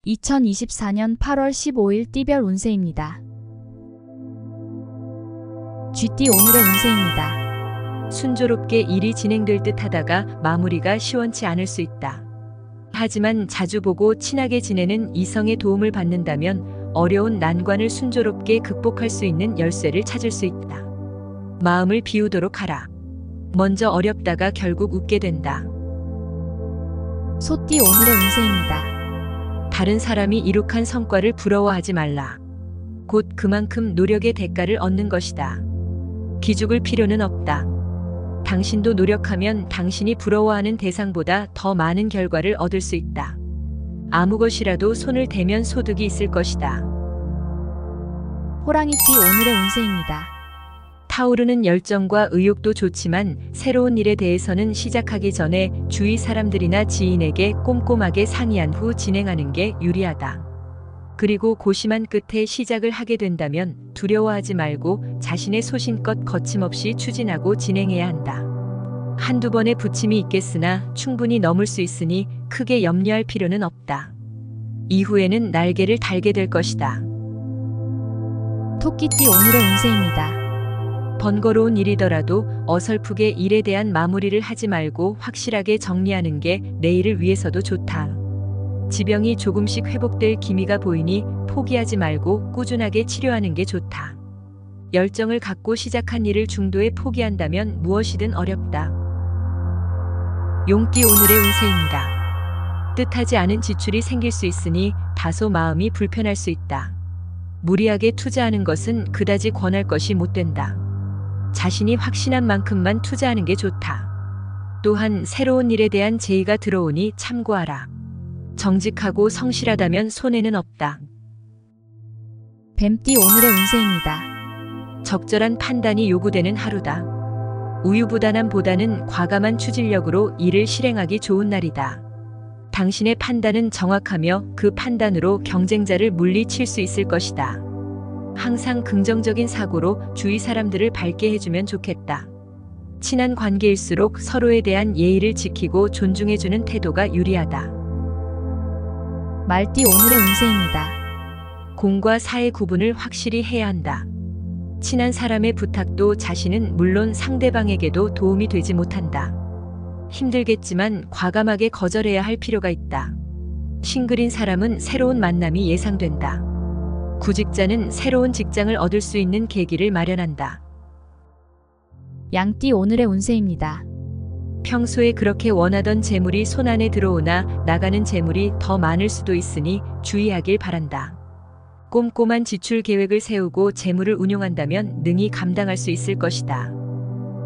2024년 8월 15일 띠별 운세입니다. 쥐띠 오늘의 운세입니다. 순조롭게 일이 진행될 듯 하다가 마무리가 시원치 않을 수 있다. 하지만 자주 보고 친하게 지내는 이성의 도움을 받는다면 어려운 난관을 순조롭게 극복할 수 있는 열쇠를 찾을 수 있다. 마음을 비우도록 하라. 먼저 어렵다가 결국 웃게 된다. 소띠 오늘의 운세입니다. 다른 사람이 이룩한 성과를 부러워하지 말라. 곧 그만큼 노력의 대가를 얻는 것이다. 기죽을 필요는 없다. 당신도 노력하면 당신이 부러워하는 대상보다 더 많은 결과를 얻을 수 있다. 아무 것이라도 손을 대면 소득이 있을 것이다. 호랑이띠 오늘의 운세입니다. 타오르는 열정과 의욕도 좋지만 새로운 일에 대해서는 시작하기 전에 주위 사람들이나 지인에게 꼼꼼하게 상의한 후 진행하는 게 유리하다. 그리고 고심한 끝에 시작을 하게 된다면 두려워하지 말고 자신의 소신껏 거침없이 추진하고 진행해야 한다. 한두 번의 부침이 있겠으나 충분히 넘을 수 있으니 크게 염려할 필요는 없다. 이후에는 날개를 달게 될 것이다. 토끼띠 오늘의 운세입니다. 번거로운 일이더라도 어설프게 일에 대한 마무리를 하지 말고 확실하게 정리하는 게 내일을 위해서도 좋다. 지병이 조금씩 회복될 기미가 보이니 포기하지 말고 꾸준하게 치료하는 게 좋다. 열정을 갖고 시작한 일을 중도에 포기한다면 무엇이든 어렵다. 용띠 오늘의 운세입니다. 뜻하지 않은 지출이 생길 수 있으니 다소 마음이 불편할 수 있다. 무리하게 투자하는 것은 그다지 권할 것이 못 된다. 자신이 확신한 만큼만 투자하는 게 좋다. 또한 새로운 일에 대한 제의가 들어오니 참고하라. 정직하고 성실하다면 손해는 없다. 뱀띠 오늘의 운세입니다. 적절한 판단이 요구되는 하루다. 우유부단함보다는 과감한 추진력으로 일을 실행하기 좋은 날이다. 당신의 판단은 정확하며 그 판단으로 경쟁자를 물리칠 수 있을 것이다. 항상 긍정적인 사고로 주위 사람들을 밝게 해주면 좋겠다. 친한 관계일수록 서로에 대한 예의를 지키고 존중해주는 태도가 유리하다. 말띠 오늘의 운세입니다. 공과 사의 구분을 확실히 해야 한다. 친한 사람의 부탁도 자신은 물론 상대방에게도 도움이 되지 못한다. 힘들겠지만 과감하게 거절해야 할 필요가 있다. 싱글인 사람은 새로운 만남이 예상된다. 구직자는 새로운 직장을 얻을 수 있는 계기를 마련한다. 양띠 오늘의 운세입니다. 평소에 그렇게 원하던 재물이 손안에 들어오나 나가는 재물이 더 많을 수도 있으니 주의하길 바란다. 꼼꼼한 지출 계획을 세우고 재물을 운용한다면 능히 감당할 수 있을 것이다.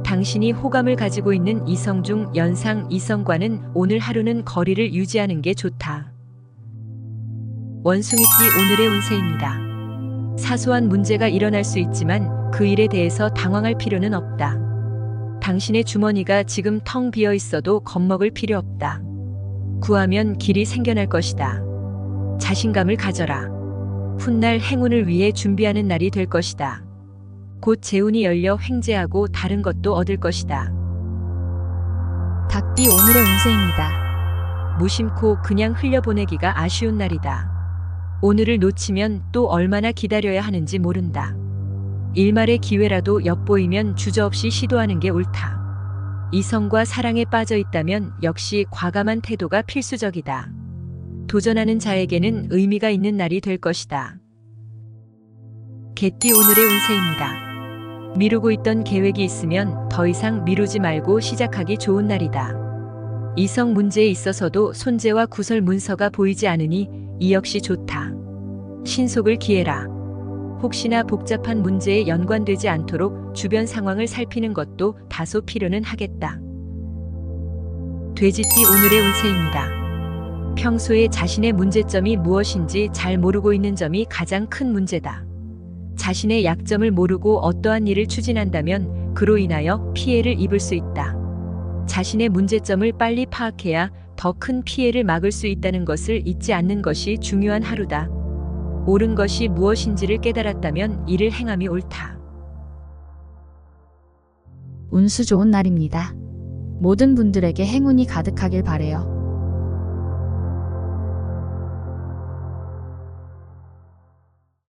당신이 호감을 가지고 있는 이성 중 연상 이성과는 오늘 하루는 거리를 유지하는 게 좋다. 원숭이띠 오늘의 운세입니다. 사소한 문제가 일어날 수 있지만 그 일에 대해서 당황할 필요는 없다. 당신의 주머니가 지금 텅 비어 있어도 겁먹을 필요 없다. 구하면 길이 생겨날 것이다. 자신감을 가져라. 훗날 행운을 위해 준비하는 날이 될 것이다. 곧 재운이 열려 횡재하고 다른 것도 얻을 것이다. 닭띠 오늘의 운세입니다. 무심코 그냥 흘려보내기가 아쉬운 날이다. 오늘을 놓치면 또 얼마나 기다려야 하는지 모른다. 일말의 기회라도 엿보이면 주저없이 시도하는 게 옳다. 이성과 사랑에 빠져 있다면 역시 과감한 태도가 필수적이다. 도전하는 자에게는 의미가 있는 날이 될 것이다. 개띠 오늘의 운세입니다. 미루고 있던 계획이 있으면 더 이상 미루지 말고 시작하기 좋은 날이다. 이성 문제에 있어서도 손재와 구설 문서가 보이지 않으니 이 역시 좋다. 신속을 기해라. 혹시나 복잡한 문제에 연관되지 않도록 주변 상황을 살피는 것도 다소 필요는 하겠다. 돼지띠 오늘의 운세입니다. 평소에 자신의 문제점이 무엇인지 잘 모르고 있는 점이 가장 큰 문제다. 자신의 약점을 모르고 어떠한 일을 추진한다면 그로 인하여 피해를 입을 수 있다. 자신의 문제점을 빨리 파악해야 더 큰 피해를 막을 수 있다는 것을 잊지 않는 것이 중요한 하루다. 옳은 것이 무엇인지를 깨달았다면 이를 행함이 옳다. 운수 좋은 날입니다. 모든 분들에게 행운이 가득하길 바래요.